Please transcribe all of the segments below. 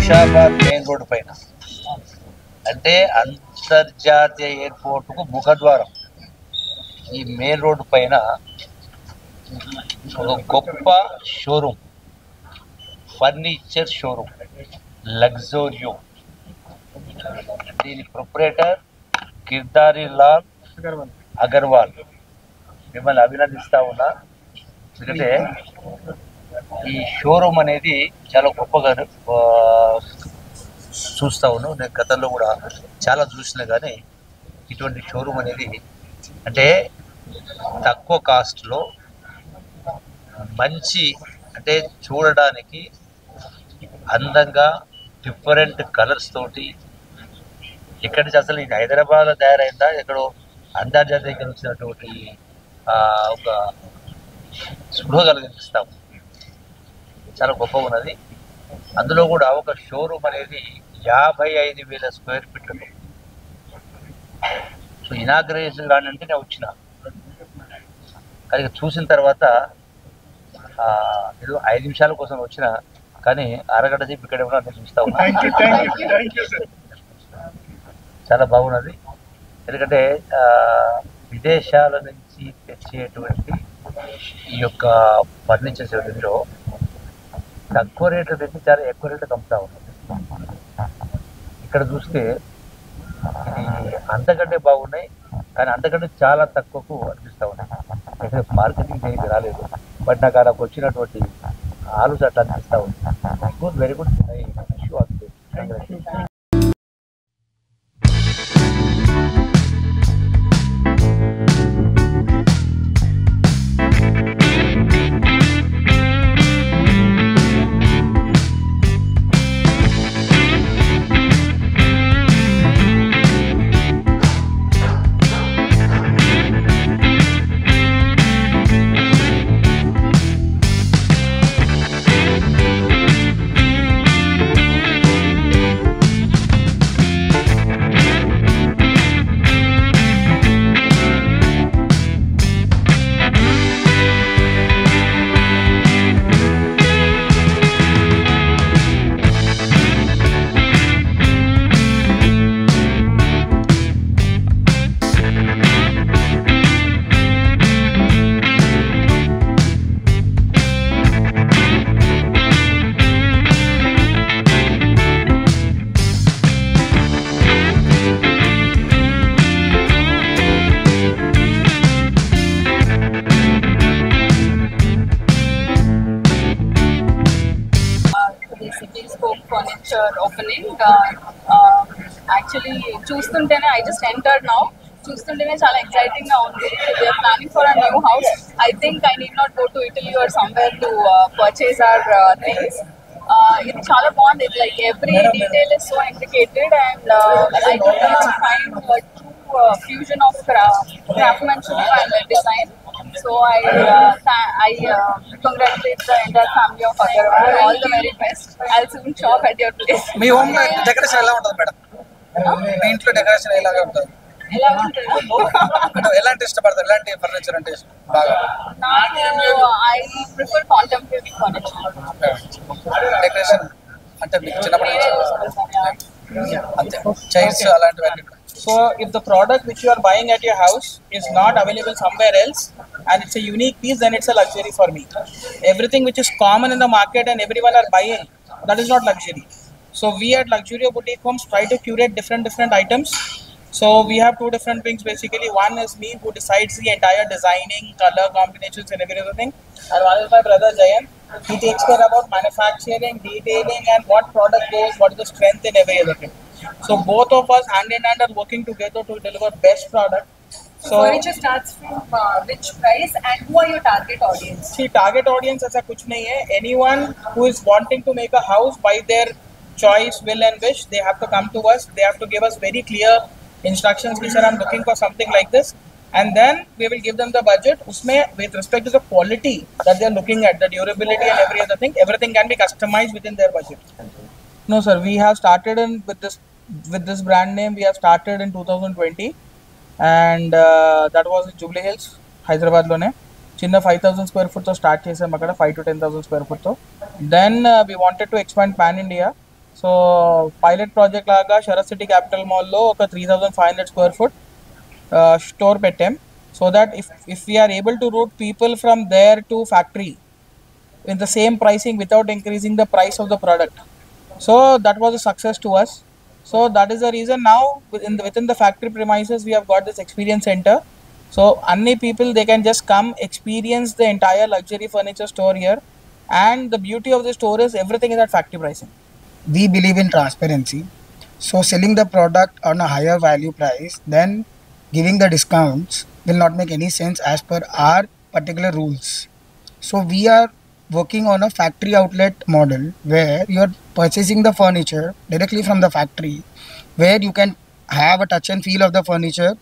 Shamshabad main road పైన అంటే అంతర్జాతీయ ఎయిర్పోర్టుకు ముఖద్వారం ఈ మెయిన్ రోడ్డు పైన ఒక గొప్ప షోరూమ్, ఫర్నిచర్ షోరూమ్ లగ్జోరియో. దీని ప్రొప్రైటర్ కిర్దారి లాల్ అగర్వాల్. మిమ్మల్ని అభినందిస్తా ఉన్నా, ఎందుకంటే ఈ షోరూమ్ అనేది చాలా గొప్పగా చూస్తూ ఉన్నాను. నేను గతంలో కూడా చాలా చూసిన, కానీ ఇటువంటి షోరూమ్ అనేది అంటే తక్కువ కాస్ట్లో మంచి, అంటే చూడడానికి అందంగా డిఫరెంట్ కలర్స్ తోటి, ఇక్కడి నుంచి అసలు ఇది హైదరాబాద్లో తయారైందా ఎక్కడో అంతర్జాతీయంగా వచ్చినటువంటి ఒక స్పృహ కలిగిస్తాము. చాలా గొప్పగా ఉన్నది. అందులో కూడా ఒక షోరూమ్ అనేది 55,000 స్క్వేర్ ఫీట్లకు. సో ఇనాగ్రేషన్ అంటే నేను వచ్చిన, కానీ చూసిన తర్వాత ఏదో 5 నిమిషాల కోసం వచ్చిన, కానీ అరగంట సేపు ఇక్కడ ఉన్నా నేను చూస్తా ఉన్నా. చాలా బాగున్నది. ఎందుకంటే విదేశాల నుంచి తెచ్చేటువంటి ఈ యొక్క ఫర్నిచర్స్ ఏదో తక్కువ రేట్లు తెచ్చి చాలా ఎక్కువ రేట్లకు అమ్ముతా ఉన్నది. ఇక్కడ చూస్తే ఇది అంతకంటే బాగున్నాయి, కానీ అంతకంటే చాలా తక్కువకు అనిపిస్తూ ఉన్నాయి. ఇక్కడ మార్కెటింగ్ దేనికి రాలేదు, బట్ నాకు అక్కడికి వచ్చినటువంటి ఆలోచన అట్లా అనిపిస్తూ ఉంది. Good, very good. Furniture opening. Actually, చూస్తుంటేనే I just entered now. చూస్తుంటేనే చాలా ఎక్సైటింగ్ గా ఉంది. We are planning for a new house. I think I need not go to Italy or somewhere to purchase our things. It's చాలా బాగుంది. It's like every detail is so intricated, and I think it's find a true fusion of craftsmanship and design. So I congratulate the entire family of Agarwal. All the very best. I'll soon shop at your place. Me home decoration ఎలా ఉంటుంది madam? మీ ఇంట్లో decoration ఎలాగా ఉంటుంది? ఎలా ఉంటుంది? ఎలాంటి ఇష్టపడతారు? ఎలాంటి ఫర్నిచర్ అంటే బాగా? నాకు I prefer contemporary furniture. Decoration అంటే మీకు చిన్నప్పటి నుంచి అంతే, చైర్స్ అలాంటివన్నీ కూడా. So if the product which you are buying at your house is not available somewhere else and it's a unique piece, then it's a luxury for me. Everything which is common in the market and everyone are buying, that is not luxury. So we at Luxurio Boutique Homes try to curate different items. So we have two different things basically. One is me who decides the entire designing, color combinations and every other thing. And one is my brother Jayan. He takes care about manufacturing, detailing and what product goes, what is the strength in every other thing. So both of us hand in hand are working together to deliver best product. So furniture starts from which price and who are your target audience? See, target audience ऐसा कुछ नहीं है. Anyone who is wanting to make a house by their choice, will and wish, they have to come to us. They have to give us very clear instructions. We said I'm looking for something like this, and then we will give them the budget. Usme with respect to the quality that they are looking at, the durability and every other thing, everything can be customized within their budget. No sir, we have started with this brand name. We have started in 2020, and that was in Jubilee Hills, Hyderabad lone. చిన్న 5,000 square ఫుట్తో start చేసాం అక్కడ, 5,000 to 10,000 square ఫుట్తో. Then we wanted to expand pan India. So pilot project లాగా Sarath City Capital మాల్లో ఒక 3,500 square foot store పెట్టాం. So that if we are able to route people from there to factory with the same pricing without increasing the price of the product. So that was a success to us. So that is the reason now within the factory premises we have got this experience center. So any people, they can just come experience the entire luxury furniture store here, and the beauty of the store is everything is at factory pricing. We believe in transparency. So selling the product on a higher value price, then giving the discounts will not make any sense as per our particular rules. So we are working on a factory outlet model where you are purchasing the furniture directly from the factory, where you can have a touch and feel of the furniture,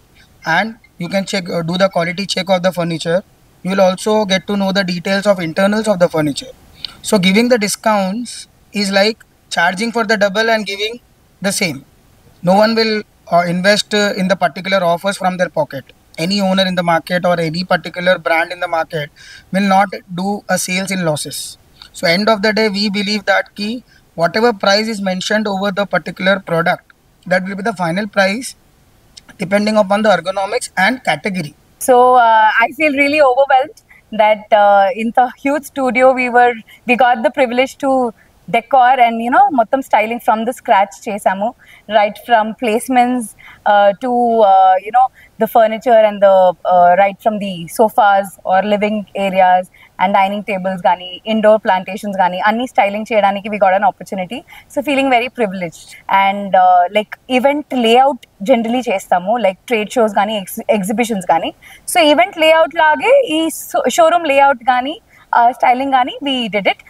and you can check do the quality check of the furniture. You will also get to know the details of internals of the furniture. So giving the discounts is like charging for the double and giving the same. No one will invest in the particular offers from their pocket. Any owner in the market or any particular brand in the market will not do a sales in losses. So end of the day, we believe that key whatever price is mentioned over the particular product, that will be the final price depending upon the ergonomics and category. So I feel really overwhelmed that in the huge studio we got the privilege to decor and మొత్తం styling from the scratch చేసాము, right from placements to the furniture and the right from the sofas or living areas and dining tables కానీ indoor plantations కానీ అన్ని styling చేయడానికి we got an opportunity. So feeling very privileged. And like event layout generally చేస్తాము, like trade shows కానీ exhibitions కానీ. So event layout లాగే ఈ showroom layout కానీ styling కానీ we did it.